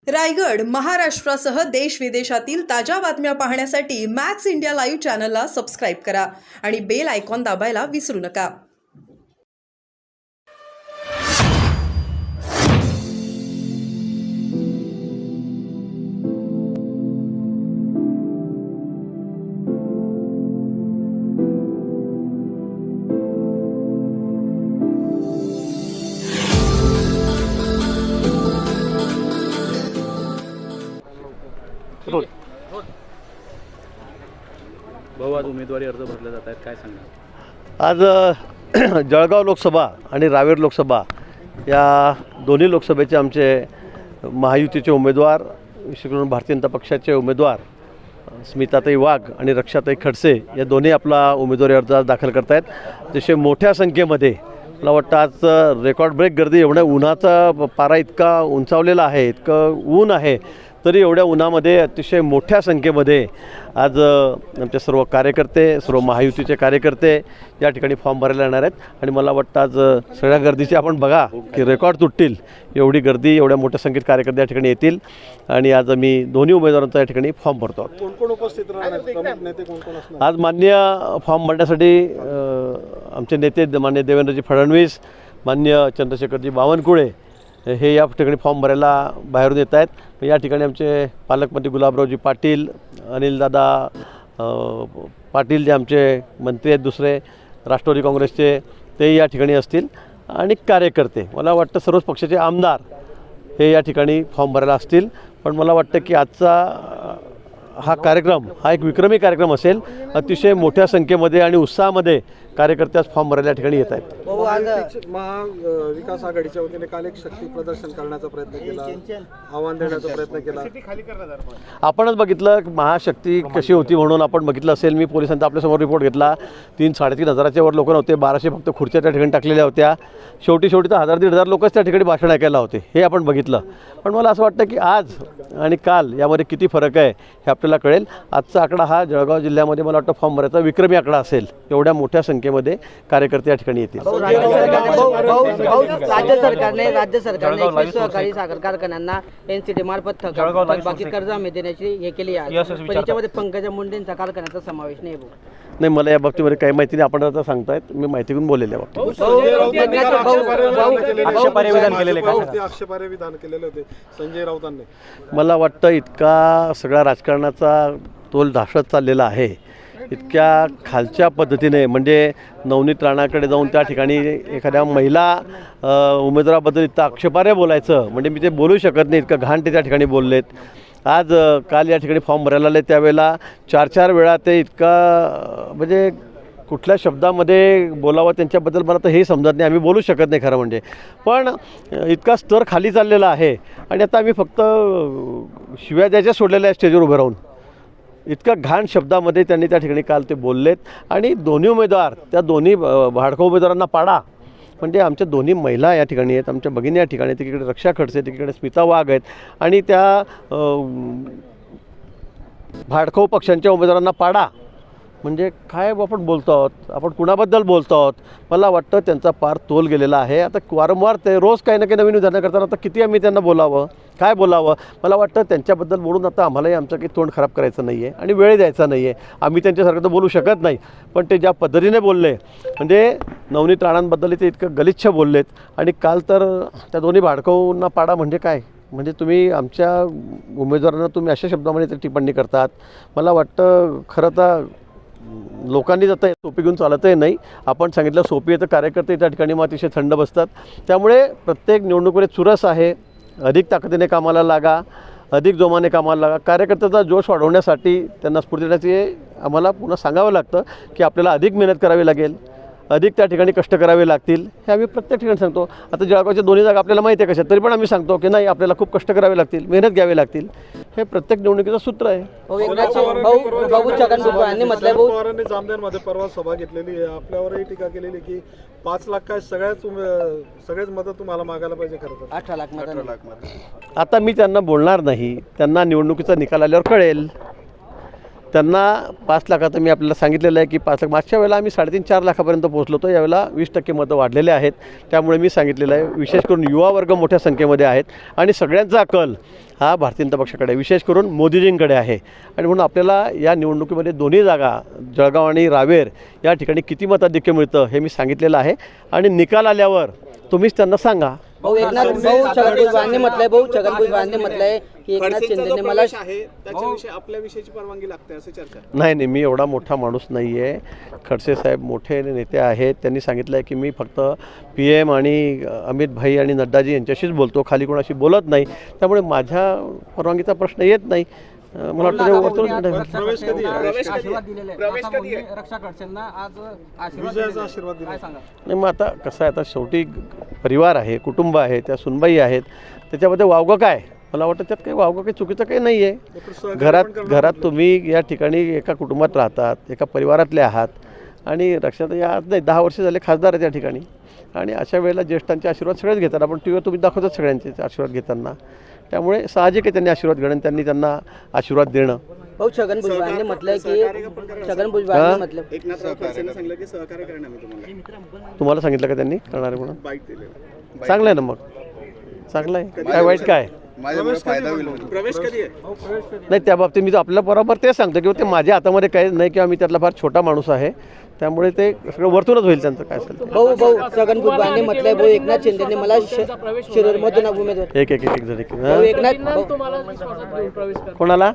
रायगड महाराष्ट्रासह देश विदेशातील ताज्या बातम्या पाहण्यासाठी मॅक्स इंडिया लाईव्ह चॅनलला सबस्क्राईब करा आणि बेल आयकॉन दाबायला विसरू नका। भाऊ, आज उमेदवारी अर्ज भरले जात आहेत, काय सांगणार? आज जळगाव लोकसभा आणि रावेर लोकसभा या दोन्ही लोकसभेचे आमचे महायुतीचे उमेदवार, विशेष करून भारतीय जनता पक्षाचे उमेदवार स्मिताताई वाघ आणि रक्षाताई खडसे या दोन्ही आपला उमेदवारी अर्ज दाखल करत आहेत। अतिशय मोठ्या संख्येमध्ये, मला वाटतं आज रेकॉर्ड ब्रेक गर्दी, एवढ्या उन्हाचा पारा इतका उंचावलेला आहे, इतकं ऊन आहे, तरी एवढ्या उन्हामध्ये अतिशय मोठ्या संख्येमध्ये आज आमचे सर्व कार्यकर्ते, सर्व महायुतीचे कार्यकर्ते या ठिकाणी फॉर्म भरायला येणार आहेत। आणि मला वाटतं आज सगळ्या गर्दीची आपण बघा की रेकॉर्ड तुटतील, एवढी गर्दी, एवढ्या मोठ्या संख्येत कार्यकर्ते या ठिकाणी येतील। आणि आज आम्ही दोन्ही उमेदवारांचा या ठिकाणी फॉर्म भरतो। कोण कोण उपस्थित राहणार, नेते कोण कोण असणार? आज माननीय फॉर्म भरण्यासाठी आमचे नेते माननीय देवेंद्रजी फडणवीस, माननीय चंद्रशेखरजी बावनकुळे हे या ठिकाणी फॉर्म भरायला बाहेरून येत आहेत। या ठिकाणी आमचे पालकमंत्री गुलाबरावजी पाटील, अनिलदादा पाटील जे आमचे मंत्री आहेत दुसरे राष्ट्रवादी काँग्रेसचे, ते या ठिकाणी असतील। आणि कार्यकर्ते, मला वाटतं सर्वच पक्षाचे आमदार हे या ठिकाणी फॉर्म भरायला असतील। पण मला वाटतं की आजचा हा कार्यक्रम हा एक विक्रमी कार्यक्रम असेल। अतिशय मोठ्या संख्येमध्ये आणि उत्साहामध्ये कार्यकर्ते आज फॉर्म भरायला या ठिकाणी येत आहेत। महाविकास आघाडीच्या वतीने काल एक शक्ती प्रदर्शन करण्याचा प्रयत्न केला, आव्हान देण्याचा प्रयत्न केला। आपणच बघितलं महाशक्ती कशी होती म्हणून आपण बघितलं असेल। मी पोलिसांचा आपल्यासमोर रिपोर्ट घेतला, 3-3.5 हजाराच्या वर लोक नव्हते, 1200 फक्त खुर्च्या त्या ठिकाणी टाकलेल्या होत्या। शेवटी तर 1000-1500 लोकच त्या ठिकाणी भाषण ऐकायला होते, हे आपण बघितलं। पण मला असं वाटतं की आज आणि काल यामध्ये किती फरक आहे हे आपल्याला कळेल। आजचा आकडा हा जळगाव जिल्ह्यामध्ये मला वाटतं फॉर्म भरायचा विक्रमी आकडा असेल। एवढ्या मोठ्या संख्येमध्ये कार्यकर्ते या ठिकाणी येतील। राज्य सरकारने 21 सहकारी साखर कारखान्यांना एनसीटी मार्फत थकबाकी कर्ज हमी देण्याची हे केली आहे, पण याच्यामध्ये पंकजा मुंडेंचा कारखान्याचा समावेश नाही। नाही, मला या बाबतीमध्ये काही माहिती नाही, आपण आता सांगतायत, मी माहिती घेऊन बोललेले आहे। आक्षेपार्ह विधान केलेले होते संजय राऊतांनी। मला वाटतं इतका सगळा राजकारणाचा तोल ढासळत चाललेला आहे, इतक्या खालच्या पद्धतीने, म्हणजे नवनीत राणाकडे जाऊन त्या ठिकाणी एखाद्या महिला उमेदवाराबद्दल इतकं आक्षेपार्ह बोलायचं, म्हणजे मी ते बोलू शकत नाही, इतकं घाण ते त्या ठिकाणी बोललेत। आज काल या ठिकाणी फॉर्म भरायला आले त्यावेळेला 4-4 वेळा ते इतका, म्हणजे कुठल्या शब्दामध्ये बोलावं त्यांच्याबद्दल मला तर हे समजत नाही, आम्ही बोलू शकत नाही खरं म्हणजे। पण इतका स्तर खाली चाललेला आहे आणि आता आम्ही फक्त शिव्या द्यायच्या सोडलेल्या आहे स्टेजवर उभं राहून। इतका घाण शब्दामध्ये त्यांनी त्या ठिकाणी काल ते बोललेत। आणि दोन्ही उमेदवार, त्या दोन्ही भाडखो उमेदवारांना पाडा, म्हणजे आमच्या दोन्ही महिला या ठिकाणी आहेत, आमच्या भगिनी या ठिकाणी, तिकडे रक्षा खडसे, तिकडे स्मिता वाघ आहेत, आणि त्या भाडखो पक्षांच्या उमेदवारांना पाडा, म्हणजे काय आपण बोलतो आहोत, आपण कुणाबद्दल बोलतो आहोत? मला वाटतं त्यांचा पार तोल गेलेला आहे। आता वारंवार ते रोज काही ना काही नवीन उदाहरणं करताना आता किती आम्ही त्यांना बोलावं, काय बोलावं? मला वाटतं त्यांच्याबद्दल बोलून आता आम्हालाही आमचं काही तोंड खराब करायचं नाही आहे आणि वेळ द्यायचा नाही आहे। आम्ही त्यांच्यासारखं तर बोलू शकत नाही, पण ते ज्या पद्धतीने बोलले, म्हणजे नवनीत राणांबद्दल ते इतकं गलिच्छ बोललेत। आणि काल तर त्या दोन्ही भाडकोंना पाडा म्हणजे काय, म्हणजे तुम्ही आमच्या उमेदवारांना तुम्ही अशा शब्दामध्ये ते टिप्पणी करतात। मला वाटतं खरं तर लोकांनी जाता सोपी घेऊन चालतही नाही। आपण सांगितलं सोपी आहे तर कार्यकर्ते त्या ठिकाणी मग अतिशय थंड बसतात। त्यामुळे प्रत्येक निवडणुकीमध्ये चुरस आहे, अधिक ताकदीने कामाला लागा, अधिक जोमाने कामाला लागा। कार्यकर्त्याचा जोश वाढवण्यासाठी, त्यांना स्फूर्ती देण्याचे आम्हाला पुन्हा सांगावं लागतं की आपल्याला अधिक मेहनत करावी लागेल, अधिक त्या ठिकाणी कष्ट करावे लागतील, हे आम्ही प्रत्येक ठिकाणी सांगतो। आता जळगावच्या दोन्ही जागा आपल्याला माहिती आहे कशा, तरी पण आम्ही सांगतो की नाही, आपल्याला खूप कष्ट करावे लागतील, मेहनत घ्यावी लागतील, हे प्रत्येक निवडणुकीचं सूत्र आहे। पवारांनी जामनेरमध्ये परवा सभा घेतलेली आहे, आपल्यावरही टीका केलेली की 5 लाख काय सगळेच मदत तुम्हाला मागायला पाहिजे, खरं तर 18 लाख मत। आता मी त्यांना बोलणार नाही, त्यांना निवडणुकीचा निकाल आल्यावर कळेल। त्यांना 5 लाख, आता मी आपल्याला सांगितलेलं आहे की 5 लाख, मागच्या वेळेला आम्ही 3.5-4 लाखापर्यंत पोहोचलो होतो, यावेळेला 20% मतं वाढलेले आहेत. त्यामुळे मी सांगितलेलं आहे, विशेष करून युवा वर्ग मोठ्या संख्येमध्ये आहेत आणि सगळ्यांचा कल हा भारतीय जनता पक्षाकडे, विशेष करून मोदीजींकडे आहे. आणि म्हणून आपल्याला या निवडणुकीमध्ये दोन्ही जागा, जळगाव आणि रावेर या ठिकाणी किती मताधिक्य मिळतं हे मी सांगितलेलं आहे आणि निकाल आल्यावर तुम्हीच त्यांना सांगा. छगन भुजबळांनी म्हटलंय की एकनाथ शिंदेने मला त्याच्याविषयी आपल्या विषयीची परवानगी लागते अशी चर्चा. नाही, मी एवढा मोठा माणूस नाही आहे. खडसे साहेब मोठे नेते आहेत, त्यांनी सांगितलं आहे की मी फक्त PM आणि अमित भाई आणि नड्डाजी यांच्याशीच बोलतो, खाली कोणाशी बोलत नाही. त्यामुळे माझ्या परवानगीचा प्रश्न येत नाही. मला वाटतं प्रवेश कधी आहे? रक्षा खडसेंना आज विजयाचा आशीर्वाद दिला. नाही, मग आता कसं आहे, आता शेवटी परिवार आहे, कुटुंब आहे, त्या सुनबाई आहेत, त्याच्यामध्ये वावगं काय? मला वाटतं त्यात काही वावगं काही चुकीचं काही नाही आहे. घरात तुम्ही या ठिकाणी एका कुटुंबात राहतात, एका परिवारातले आहात आणि रक्षाताई आज नाही 10 वर्ष झाले खासदार आहे त्या ठिकाणी आणि अशा वेळेला ज्येष्ठांचे आशीर्वाद सगळेच घेतात. आपण टीव्हीवर तुम्ही दाखवतात सगळ्यांचे आशीर्वाद घेताना. त्यामुळे साहजिक आहे त्यांनी आशीर्वाद घेणं, त्यांनी त्यांना आशीर्वाद देणं. छगन भुजबळांनी म्हटलंय की म्हटलं एकनाथराव खडसेंनी सांगितलं की सहकार्य करणार मी तुम्हाला सांगितलं का त्यांनी करणार आहे म्हणून? बाईट दिलेलं. चांगलं आहे ना, मग चांगलं आहे, काय वाईट काय? प्रवेश कधी आहे? नाही, त्या बाबतीत मी आपल्या बरोबर ते सांगतो की ते माझ्या हातामध्ये काही नाही किंवा मी त्यातला फार छोटा माणूस आहे, त्यामुळे ते सगळं वरतूनच होईल त्यांचं काय असेल. छगन भुजबळांनी म्हटलंय एकनाथ शिंदेने मला शिरूरमधून उमेदवार एक जण कोणाला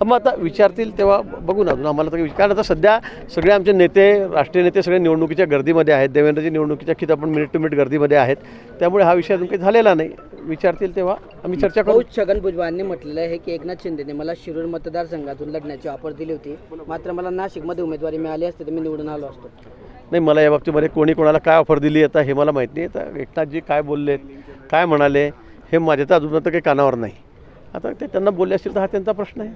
मग आता विचारतील तेव्हा बघू ना. अजून आम्हाला तर कारण आता सध्या सगळे आमचे नेते, राष्ट्रीय नेते सगळे निवडणुकीच्या गर्दीमध्ये आहेत. देवेंद्रजी निवडणुकीच्या किती आपण मिनिट टू मिनिट गर्दीमध्ये आहेत, त्यामुळे हा विषय अजून काही झालेला नाही. विचारतील तेव्हा आम्ही चर्चा करू. छगन भुजबळांनी म्हटलेलं आहे की एकनाथ शिंदेने मला शिरूर मतदारसंघातून लढण्याची ऑफर दिली होती, मात्र मला नाशिकमध्ये उमेदवारी मिळाली असते तर मी निवडून आलो असतो. नाही, मला या बाबतीमध्ये कोणी कोणाला काय ऑफर दिली आता हे मला माहीत नाही. आता एकनाथजी काय बोलले, काय म्हणाले हे माझ्या तर अजून तर काही कानावर नाही. आता ते त्यांना बोलले असतील तर हा त्यांचा प्रश्न आहे.